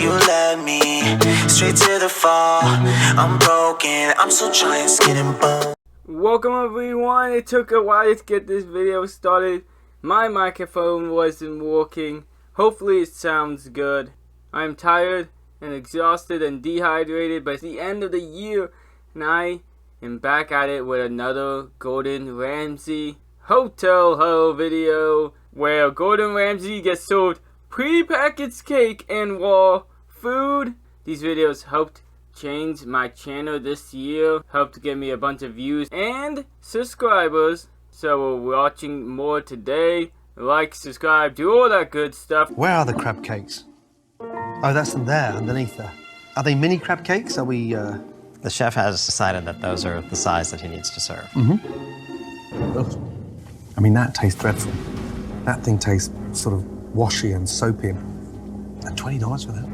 You led me straight to the fall. I'm broken, I'm still trying, skin and bone. Welcome everyone. It took a while to get this video started. My microphone wasn't working. Hopefully it sounds good. I'm tired and exhausted and dehydrated, but it's the end of the year and I am back at it with another Gordan Ramsay hotel haul video where Gordan Ramsay gets served pre-packaged cake and raw food. These videos helped change my channel this year, helped get me a bunch of views and subscribers. So we're watching more today. Like, subscribe, do all that good stuff. Where are the crab cakes? Oh, that's them there, underneath there. Are they mini crab cakes? Are we, The chef has decided that those are the size that he needs to serve. Ugh. I mean, that tastes dreadful. That thing tastes sort of washy and soapy. And $20 for that.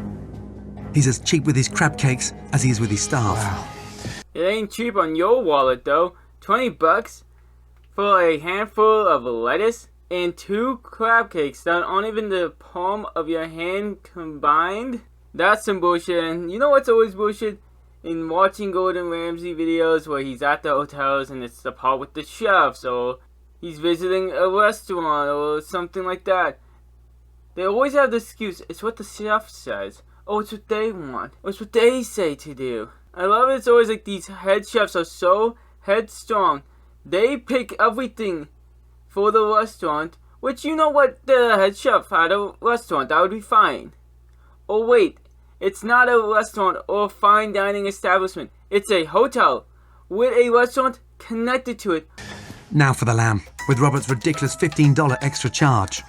He's as cheap with his crab cakes as he is with his staff. Wow. It ain't cheap on your wallet though. 20 bucks for a handful of lettuce and 2 crab cakes that aren't even the palm of your hand combined. That's some bullshit. And you know what's always bullshit? In watching Gordan Ramsay videos where he's at the hotels and it's the part with the chefs, or he's visiting a restaurant or something like that, they always have the excuse, it's what the chef says. Oh, it's what they want. Or it's what they say to do. I love it. It's always like these head chefs are so headstrong. They pick everything for the restaurant, which you know what, the head chef had a restaurant, that would be fine. Oh wait, it's not a restaurant or fine dining establishment. It's a hotel with a restaurant connected to it. Now for the lamb, with Robert's ridiculous $15 extra charge.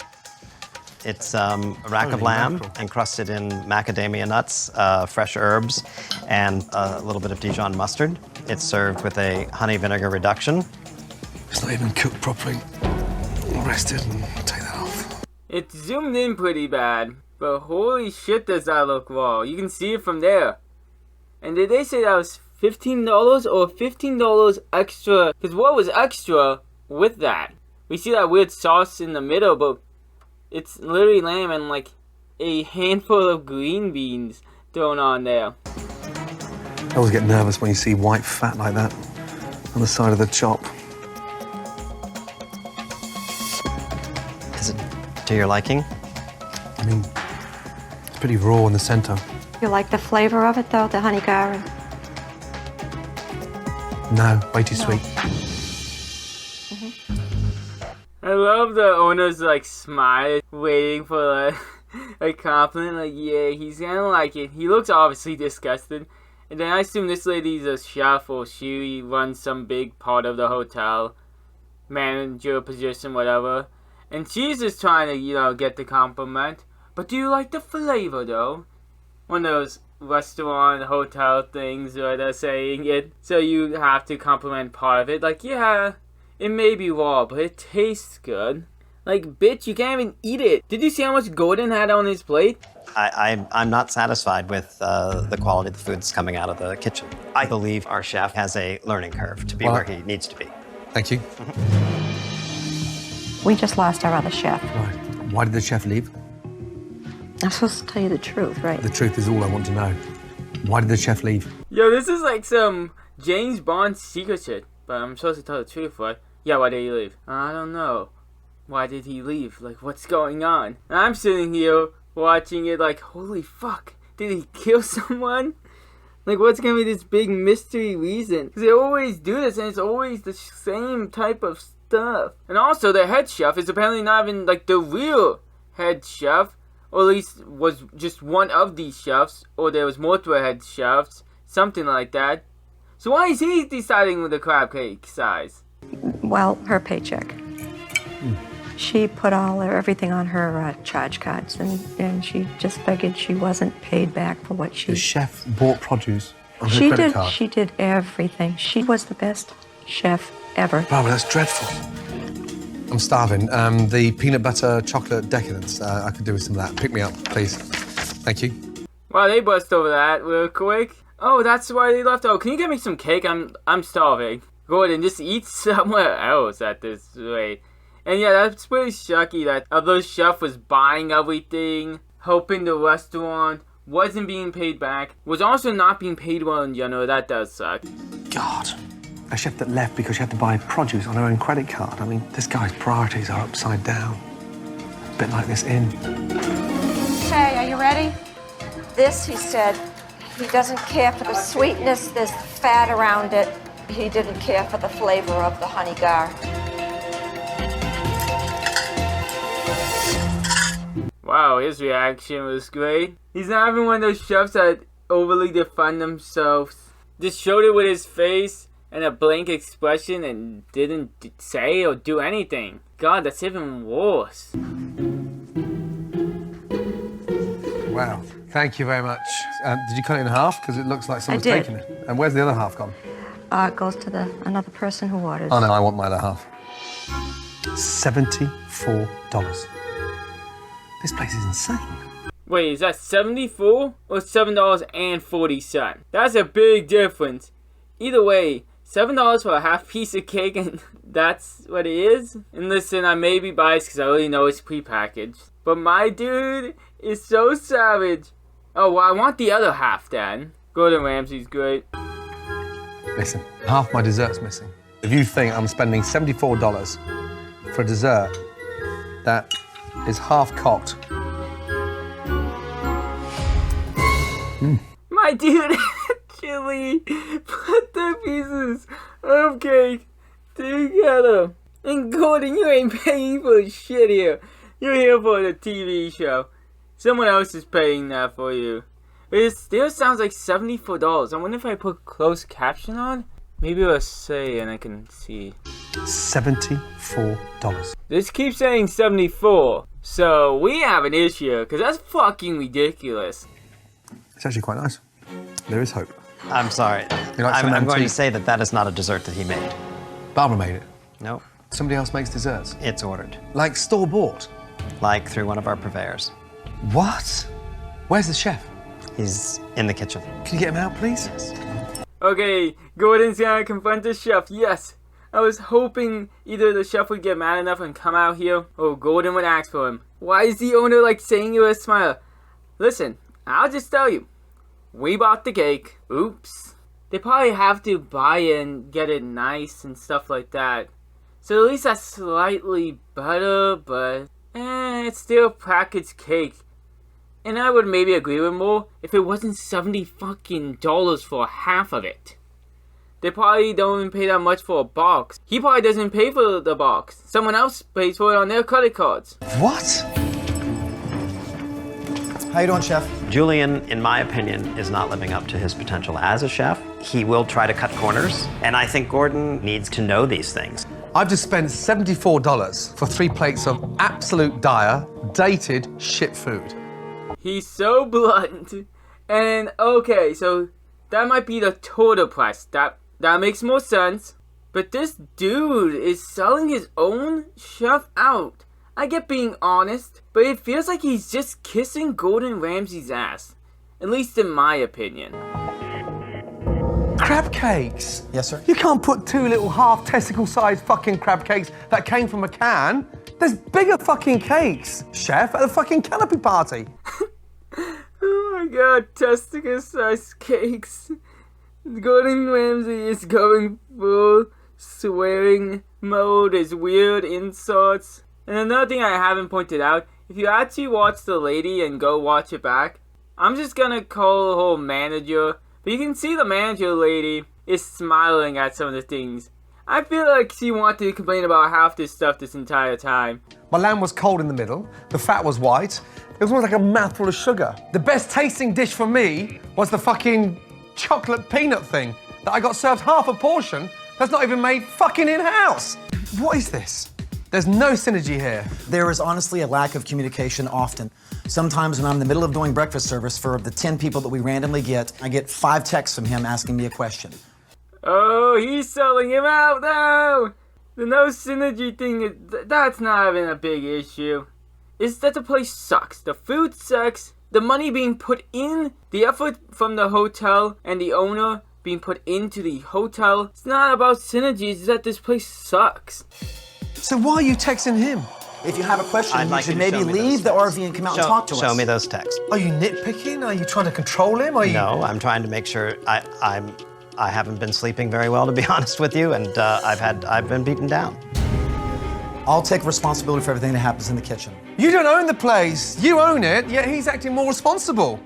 It's a rack of lamb encrusted in macadamia nuts, fresh herbs, and a little bit of Dijon mustard. It's served with a honey vinegar reduction. It's not even cooked properly. Rest it and take that off. It's zoomed in pretty bad, but holy shit does that look raw. You can see it from there. And did they say that was $15 or $15 extra? Because what was extra with that? We see that weird sauce in the middle, but it's literally lamb and like a handful of green beans thrown on there. I always get nervous when you see white fat like that on the side of the chop. Is it to your liking? I mean, it's pretty raw in the center. You like the flavor of it, though, the honey garum? No, way too sweet. I love the owner's like smile, waiting for a compliment. Like, yeah, he's gonna like it. He looks obviously disgusted. And then I assume this lady's a chef or she runs some big part of the hotel, manager position, whatever. And she's just trying to, you know, get the compliment. But do you like the flavor though? One of those restaurant, hotel things where they're saying it, so you have to compliment part of it. Like, yeah, it may be raw, but it tastes good. Like, bitch, you can't even eat it. Did you see how much Gordan had on his plate? I'm not satisfied with the quality of the food that's coming out of the kitchen. I believe our chef has a learning curve to be where he needs to be. Thank you. We just lost our other chef. Right. Why did the chef leave? I'm supposed to tell you the truth, right? The truth is all I want to know. Why did the chef leave? Yo, this is like some James Bond secret shit. But I'm supposed to tell the truth, right? Yeah, why did he leave? I don't know. Why did he leave? Like, what's going on? And I'm sitting here watching it like, holy fuck. Did he kill someone? Like, what's gonna be this big mystery reason? Because they always do this and it's always the same type of stuff. And also, the head chef is apparently not even like the real head chef. Or at least was just one of these chefs. Or there was multiple head chefs. Something like that. So why is he deciding with the crab cake size? Well, her paycheck. She put everything on her charge cards, and she just figured she wasn't paid back for what she... The chef bought produce on her credit card. She did everything. She was the best chef ever. Barbara, that's dreadful. I'm starving. The peanut butter chocolate decadence. I could do with some of that. Pick me up, please. Thank you. Wow, they bust over that real quick. Oh, that's why they left. Oh, can you get me some cake? I'm starving. Gordan, just eat somewhere else at this rate. And yeah, that's pretty shocky that although chef was buying everything, helping the restaurant, wasn't being paid back, was also not being paid well in general. That does suck. God. A chef that left because she had to buy produce on her own credit card. I mean, this guy's priorities are upside down. A bit like this inn. Okay, are you ready? This, he said, he doesn't care for the sweetness, there's fat around it. He didn't care for the flavor of the honey gar. Wow, his reaction was great. He's not even one of those chefs that overly define themselves. Just showed it with his face and a blank expression and didn't say or do anything. God, that's even worse. Wow. Thank you very much. Did you cut it in half? Because it looks like someone's did. taken it. And where's the other half gone? It goes to another person who orders. Oh, no, I want my other half. $74. This place is insane. Wait, is that $74 or $7.40? That's a big difference. Either way, $7 for a half piece of cake and that's what it is? And listen, I may be biased because I already know it's prepackaged. But my dude is so savage. Oh, well, I want the other half then. Gordan Ramsay's great. Listen, half my dessert's missing. If you think I'm spending $74 for a dessert that is half cocked. My dude actually put the pieces of cake together. And Gordan, you ain't paying for shit here. You're here for the TV show. Someone else is paying that for you. It still sounds like $74. I wonder if I put closed caption on? Maybe it'll say and I can see. $74. This keeps saying 74. So we have an issue, because that's fucking ridiculous. It's actually quite nice. There is hope. I'm sorry. You like some I'm going to antique? say that that is not a dessert that he made. Barbara made it. No, Somebody else makes desserts. it's ordered. Like store-bought. Like through one of our purveyors. What? Where's the chef? He's in the kitchen. Can you get him out, please? Yes. Okay, Gordan's gonna confront the chef, yes. I was hoping either the chef would get mad enough and come out here, or Gordan would ask for him. Why is the owner like saying it with a smile? Listen, I'll just tell you. We bought the cake. Oops. They probably have to buy it and get it nice and stuff like that. So at least that's slightly better, but it's still packaged cake. And I would maybe agree with more if it wasn't $70 for half of it. They probably don't even pay that much for a box. He probably doesn't pay for the box. Someone else pays for it on their credit cards. What? How you doing, Chef? Julian, in my opinion, is not living up to his potential as a chef. He will try to cut corners, and I think Gordan needs to know these things. I've just spent $74 for 3 plates of absolute dire, dated shit food. He's so blunt. And okay, so that might be the total price. That makes more sense. But this dude is selling his own chef out. I get being honest, but it feels like he's just kissing Gordan Ramsay's ass. At least in my opinion. Crab cakes? Yes, sir. You can't put 2 little half testicle-sized fucking crab cakes that came from a can. There's bigger fucking cakes, chef, at a fucking canopy party. Oh my god, testicle-sized cakes. Gordan Ramsay is going full swearing mode, his weird insults. And another thing I haven't pointed out, if you actually watch The Lady and go watch it back, I'm just gonna call the whole manager, but you can see the manager lady is smiling at some of the things. I feel like she wanted to complain about half this stuff this entire time. My lamb was cold in the middle, the fat was white, it was almost like a mouthful of sugar. The best tasting dish for me was the fucking chocolate peanut thing that I got served half a portion that's not even made fucking in-house. What is this? There's no synergy here. There is honestly a lack of communication often. Sometimes when I'm in the middle of doing breakfast service for the 10 people that we randomly get, I get 5 texts from him asking me a question. Oh, he's selling him out now! The no synergy thing, that's not even a big issue. It's that the place sucks. The food sucks. The money being put in, the effort from the hotel and the owner being put into the hotel. It's not about synergy, it's that this place sucks. So why are you texting him? If you have a question, I'd you like should you to maybe show me leave those the texts. RV and come out and talk to us. Show me those texts. Are you nitpicking? Are you trying to control him? Are you... No, I'm trying to make sure I haven't been sleeping very well, to be honest with you, and I've been beaten down. I'll take responsibility for everything that happens in the kitchen. You don't own the place. You own it, yet he's acting more responsible.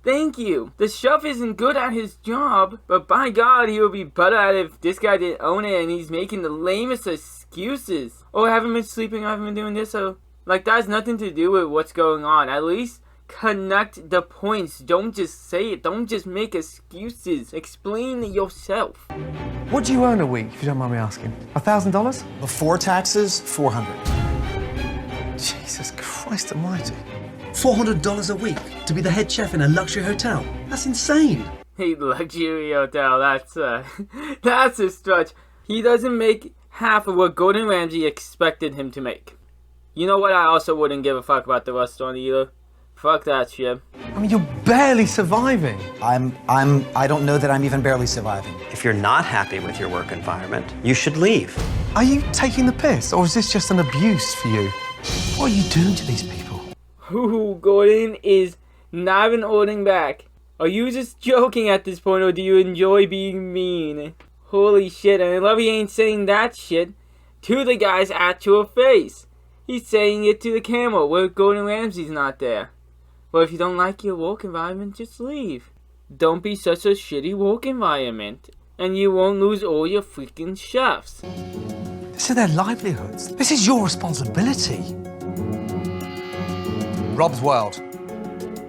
Thank you. The chef isn't good at his job, but by God, he would be better at it if this guy didn't own it and he's making the lamest excuses. Oh, I haven't been sleeping, I haven't been doing this, so... Like, that has nothing to do with what's going on. At least connect the points. Don't just say it. Don't just make excuses. Explain yourself. What do you earn a week, if you don't mind me asking? $1,000? Before taxes, $400. Jesus Christ almighty. $400 a week to be the head chef in a luxury hotel? That's insane. Hey, luxury hotel, that's a stretch. He doesn't make half of what Gordan Ramsay expected him to make. You know what? I also wouldn't give a fuck about the restaurant either. Fuck that shit. I mean, you're barely surviving. I don't know that I'm even barely surviving. If you're not happy with your work environment, you should leave. Are you taking the piss, or is this just an abuse for you? What are you doing to these people? Ooh, Gordan is not even holding back. Are you just joking at this point, or do you enjoy being mean? Holy shit, and I love he ain't saying that shit to the guy's actual face. He's saying it to the camera where Gordan Ramsay's not there. Well, if you don't like your work environment, just leave. Don't be such a shitty work environment, and you won't lose all your freaking chefs. This is their livelihoods. This is your responsibility. Rob's World.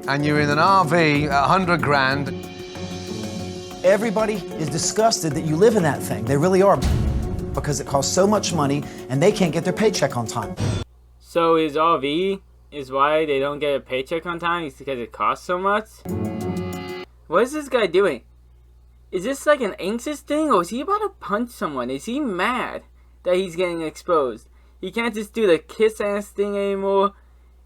And you're in an RV at 100 grand. Everybody is disgusted that you live in that thing. They really are. Because it costs so much money and they can't get their paycheck on time. So his RV is why they don't get a paycheck on time? It's because it costs so much? What is this guy doing? Is this like an anxious thing, or is he about to punch someone? Is he mad that he's getting exposed? He can't just do the kiss ass thing anymore.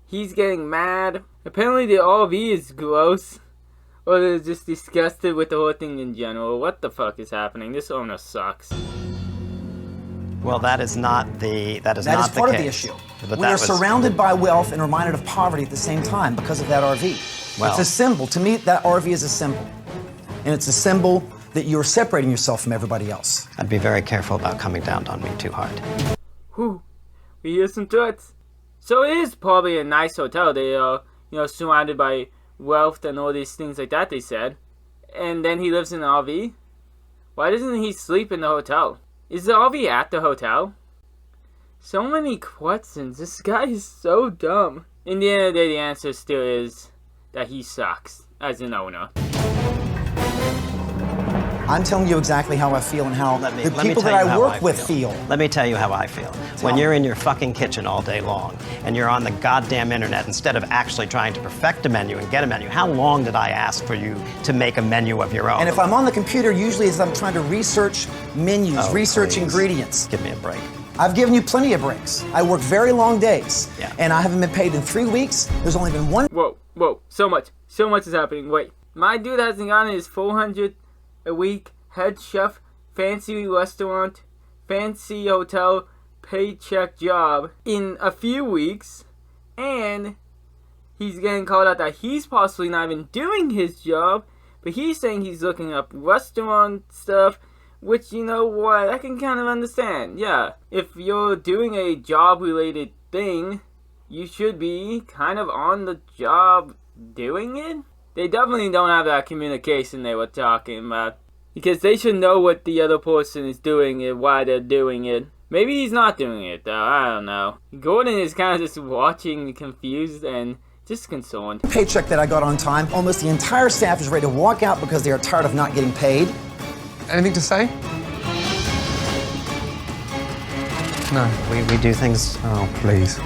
He's getting mad. Apparently the RV is gross. Or they're just disgusted with the whole thing in general. What the fuck is happening? This owner sucks. Well, that is not the That is not part the of the case. issue. But We that are was- surrounded by wealth and reminded of poverty at the same time because of that RV. Well- It's a symbol. To me, that RV is a symbol. And it's a symbol that you're separating yourself from everybody else. I'd be very careful about coming down on me too hard. Whew. We hear some threats. So it is probably a nice hotel. They are, surrounded by wealth and all these things like that, they said. And then he lives in an RV? Why doesn't he sleep in the hotel? Is the RV at the hotel? So many questions. This guy is so dumb. In the end of the day, the answer still is that he sucks as an owner. I'm telling you exactly how I feel and how the Let me people tell that you I how work with feel. Let me tell you how I feel. When you're in your fucking kitchen all day long and you're on the goddamn internet instead of actually trying to perfect a menu and get a menu, how long did I ask for you to make a menu of your own? And if I'm on the computer, usually it's I'm trying to research menus, Oh, research please. ingredients. Give me a break. I've given you plenty of breaks. I work very long days. Yeah. And I haven't been paid in 3 weeks. There's only been one. Whoa, so much is happening. Wait, my dude hasn't gotten his $400 a week head chef, fancy restaurant, fancy hotel, paycheck job in a few weeks, and he's getting called out that he's possibly not even doing his job, but he's saying he's looking up restaurant stuff, which, you know what, I can kind of understand. Yeah, if you're doing a job-related thing, you should be kind of on the job doing it. They definitely don't have that communication they were talking about, because they should know what the other person is doing and why they're doing it. Maybe he's not doing it though, I don't know. Gordan is kind of just watching, confused and just concerned. Paycheck that I got on time. Almost the entire staff is ready to walk out because they are tired of not getting paid. Anything to say? No. We do things. Oh, please.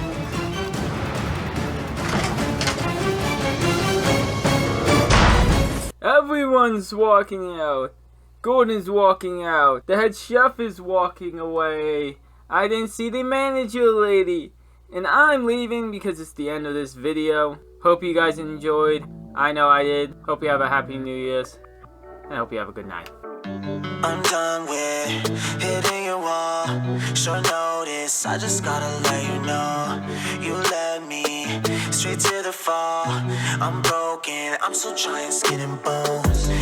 Everyone's walking out. Gordan's walking out. The head chef is walking away. I didn't see the manager lady. And I'm leaving because it's the end of this video. Hope you guys enjoyed. I know I did. Hope you have a happy New Year's. And I hope you have a good night. I'm done with hitting your wall. Short notice. this, I just gotta let you know. You led me straight to the fall. I'm broken, I'm still trying, skin and bones.